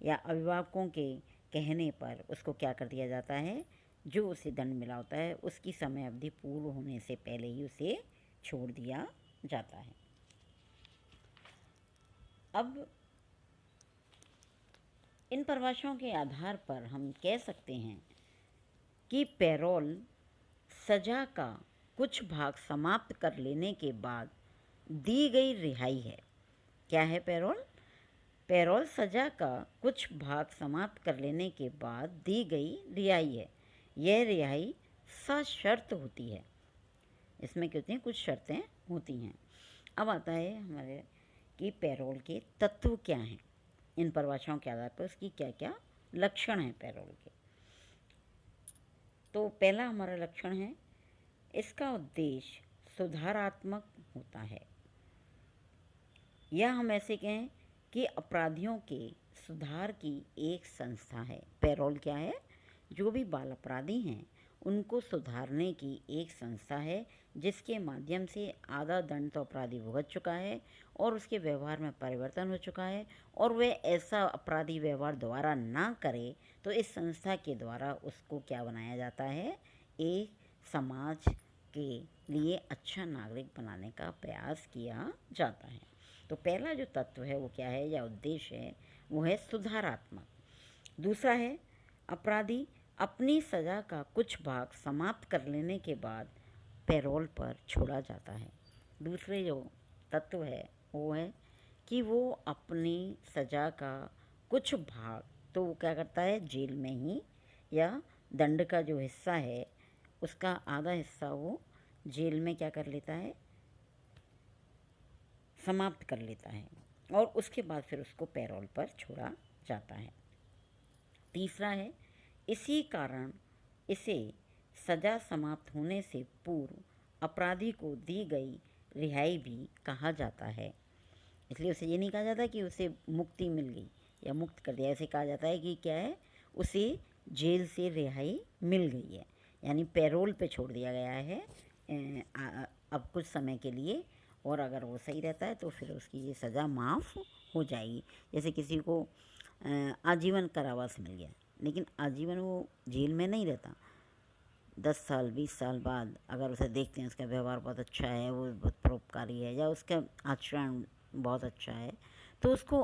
या अभिभावकों के कहने पर उसको क्या कर दिया जाता है, जो उसे दंड मिला होता है उसकी समय अवधि पूर्ण होने से पहले ही उसे छोड़ दिया जाता है। अब इन परिभाषाओं के आधार पर हम कह सकते हैं कि पैरोल सजा का कुछ भाग समाप्त कर लेने के बाद दी गई रिहाई है। क्या है पैरोल? पैरोल सजा का कुछ भाग समाप्त कर लेने के बाद दी गई रिहाई है। यह रिहाई सशर्त होती है। इसमें क्या होती हैं, कुछ शर्तें होती हैं। अब आता है हमारे कि पैरोल के तत्व क्या हैं। इन परिभाषाओं के आधार पर उसकी क्या क्या लक्षण हैं पैरोल के। तो पहला हमारा लक्षण है, इसका उद्देश्य सुधारात्मक होता है, या हम ऐसे कहें कि अपराधियों के सुधार की एक संस्था है। पैरोल क्या है? जो भी बाल अपराधी हैं उनको सुधारने की एक संस्था है, जिसके माध्यम से आधा दंड तो अपराधी भुगत चुका है और उसके व्यवहार में परिवर्तन हो चुका है, और वह ऐसा अपराधी व्यवहार दोबारा ना करे, तो इस संस्था के द्वारा उसको क्या बनाया जाता है, एक समाज के लिए अच्छा नागरिक बनाने का प्रयास किया जाता है। तो पहला जो तत्व है वो क्या है या उद्देश्य है, वो है सुधारात्मक। दूसरा है, अपराधी अपनी सज़ा का कुछ भाग समाप्त कर लेने के बाद पैरोल पर छोड़ा जाता है। दूसरे जो तत्व है वो है कि वो अपनी सज़ा का कुछ भाग, तो वो क्या करता है, जेल में ही या दंड का जो हिस्सा है उसका आधा हिस्सा वो जेल में क्या कर लेता है, समाप्त कर लेता है, और उसके बाद फिर उसको पैरोल पर छोड़ा जाता है। तीसरा है, इसी कारण इसे सज़ा समाप्त होने से पूर्व अपराधी को दी गई रिहाई भी कहा जाता है। इसलिए उसे ये नहीं कहा जाता कि उसे मुक्ति मिल गई या मुक्त कर दिया, ऐसे कहा जाता है कि क्या है, उसे जेल से रिहाई मिल गई है, यानी पैरोल पे छोड़ दिया गया है अब कुछ समय के लिए, और अगर वो सही रहता है तो फिर उसकी ये सज़ा माफ़ हो जाएगी। जैसे किसी को आजीवन कारावास मिल गया, लेकिन आजीवन वो जेल में नहीं रहता, 10 साल 20 साल बाद अगर उसे देखते हैं उसका व्यवहार बहुत अच्छा है, वो बहुत परोपकारी है, या उसका आचरण बहुत अच्छा है, तो उसको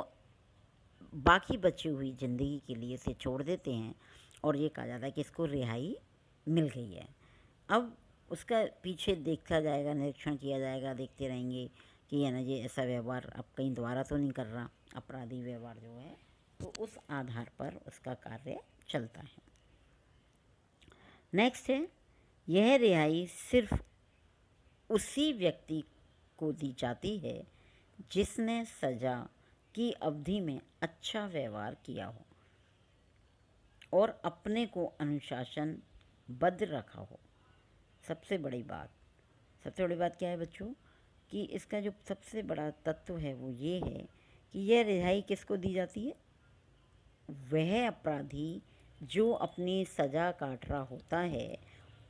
बाकी बची हुई ज़िंदगी के लिए इसे छोड़ देते हैं, और ये कहा जाता है कि इसको रिहाई मिल गई है। अब उसका पीछे देखा जाएगा, निरीक्षण किया जाएगा, देखते रहेंगे कि है ना, ये ऐसा व्यवहार अब कहीं दोबारा तो नहीं कर रहा, अपराधी व्यवहार जो है, तो उस आधार पर उसका कार्य चलता है। नेक्स्ट है, यह रिहाई सिर्फ उसी व्यक्ति को दी जाती है जिसने सज़ा की अवधि में अच्छा व्यवहार किया हो और अपने को अनुशासनबद्ध रखा हो। सबसे बड़ी बात क्या है बच्चों, कि इसका जो सबसे बड़ा तत्व है वो ये है कि यह रिहाई किसको दी जाती है, वह अपराधी जो अपनी सज़ा काट रहा होता है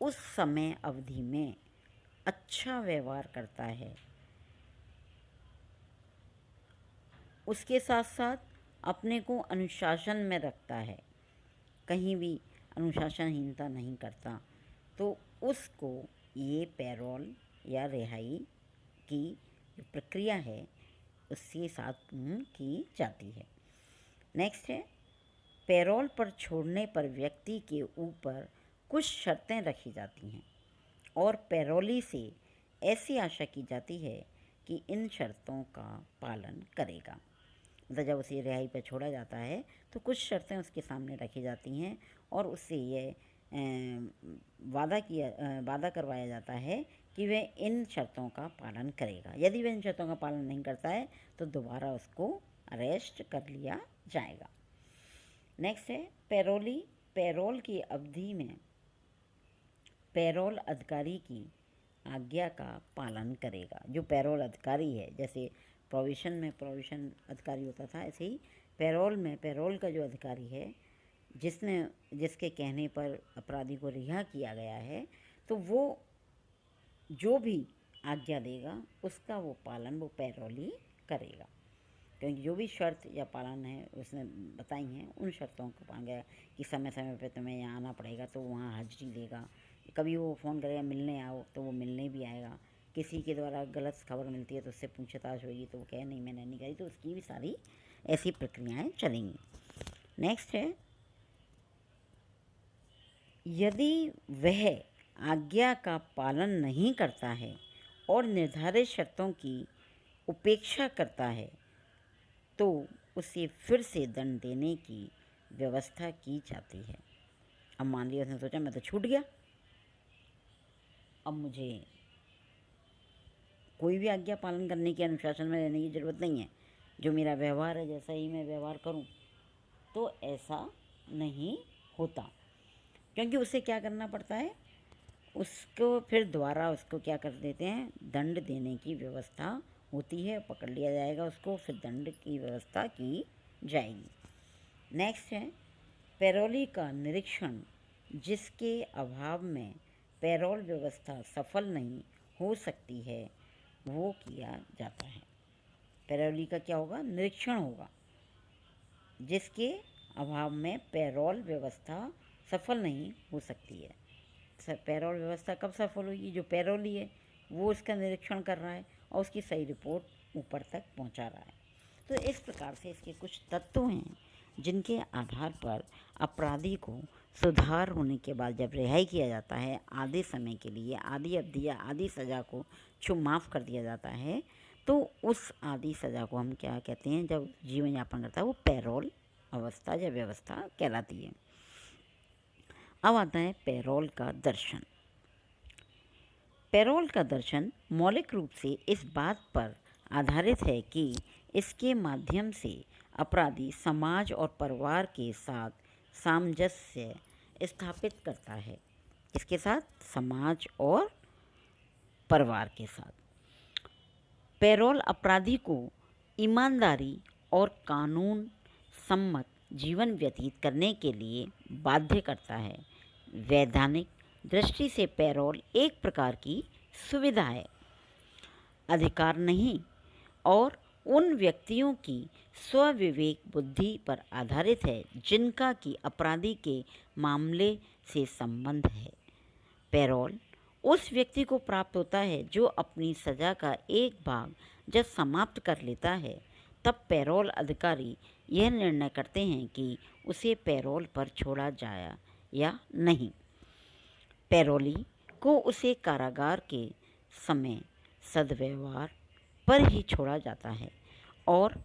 उस समय अवधि में अच्छा व्यवहार करता है, उसके साथ साथ अपने को अनुशासन में रखता है, कहीं भी अनुशासनहीनता नहीं करता, तो उसको ये पैरोल या रिहाई की जो प्रक्रिया है उसके साथ पूर्ण की जाती है। नेक्स्ट है, पैरोल पर छोड़ने पर व्यक्ति के ऊपर कुछ शर्तें रखी जाती हैं और पैरोली से ऐसी आशा की जाती है कि इन शर्तों का पालन करेगा। मतलब जब उसे रिहाई पर छोड़ा जाता है तो कुछ शर्तें उसके सामने रखी जाती हैं और उससे ये वादा करवाया जाता है कि वह इन शर्तों का पालन करेगा। यदि वह इन शर्तों का पालन नहीं करता है तो दोबारा उसको अरेस्ट कर लिया जाएगा। नेक्स्ट है, पैरोल की अवधि में पैरोल अधिकारी की आज्ञा का पालन करेगा। जो पैरोल अधिकारी है, जैसे प्रोविशन में प्रोविशन अधिकारी होता था, ऐसे ही पैरोल में पैरोल का जो अधिकारी है, जिसके कहने पर अपराधी को रिहा किया गया है, तो वो जो भी आज्ञा देगा उसका वो पालन वो पैरोली करेगा। क्योंकि जो भी शर्त या पालन है उसने बताई हैं उन शर्तों को पालन गया कि समय समय पे तुम्हें यहाँ आना पड़ेगा तो वहाँ हाजिरी देगा, कभी वो फ़ोन करेगा मिलने आओ तो वो मिलने भी आएगा, किसी के द्वारा गलत खबर मिलती है तो उससे पूछताछ होगी तो वो कहे नहीं मैंने नहीं करी, तो उसकी भी सारी ऐसी प्रक्रियाएं चलेंगी। नेक्स्ट है, यदि वह आज्ञा का पालन नहीं करता है और निर्धारित शर्तों की उपेक्षा करता है तो उसे फिर से दंड देने की व्यवस्था की जाती है। अब मान लिया उसने सोचा मैं तो छूट गया, अब मुझे कोई भी आज्ञा पालन करने की, अनुशासन में रहने की ज़रूरत नहीं है, जो मेरा व्यवहार है जैसा ही मैं व्यवहार करूं, तो ऐसा नहीं होता, क्योंकि उसे क्या करना पड़ता है, उसको फिर दोबारा उसको क्या कर देते हैं, दंड देने की व्यवस्था होती है, पकड़ लिया जाएगा उसको, फिर दंड की व्यवस्था की जाएगी। नेक्स्ट है, पैरोली का निरीक्षण जिसके अभाव में पैरोल व्यवस्था सफल नहीं हो सकती है वो किया जाता है। पैरोली का क्या होगा, निरीक्षण होगा जिसके अभाव में पैरोल व्यवस्था सफल नहीं हो सकती है। पैरोल व्यवस्था कब सफल होगी, जो पैरोली है वो उसका निरीक्षण कर रहा है और उसकी सही रिपोर्ट ऊपर तक पहुंचा रहा है। तो इस प्रकार से इसके कुछ तत्व हैं जिनके आधार पर अपराधी को सुधार होने के बाद जब रिहाई किया जाता है, आधे समय के लिए आधी अवधि या आधी सज़ा को माफ़ कर दिया जाता है, तो उस आधी सज़ा को हम क्या कहते हैं, जब जीवन यापन करता है वो पैरोल अवस्था या व्यवस्था कहलाती है। अब आता है पैरोल का दर्शन। पैरोल का दर्शन मौलिक रूप से इस बात पर आधारित है कि इसके माध्यम से अपराधी समाज और परिवार के साथ सामंजस्य स्थापित करता है। इसके साथ, समाज और परिवार के साथ। पैरोल अपराधी को ईमानदारी और कानून सम्मत जीवन व्यतीत करने के लिए बाध्य करता है। वैधानिक दृष्टि से पैरोल एक प्रकार की सुविधा है, अधिकार नहीं, और उन व्यक्तियों की स्वविवेक बुद्धि पर आधारित है जिनका कि अपराधी के मामले से संबंध है। पैरोल उस व्यक्ति को प्राप्त होता है जो अपनी सज़ा का एक भाग जब समाप्त कर लेता है, तब पैरोल अधिकारी यह निर्णय करते हैं कि उसे पैरोल पर छोड़ा जाए या नहीं। पैरोली को उसे कारागार के समय सद्व्यवहार पर ही छोड़ा जाता है और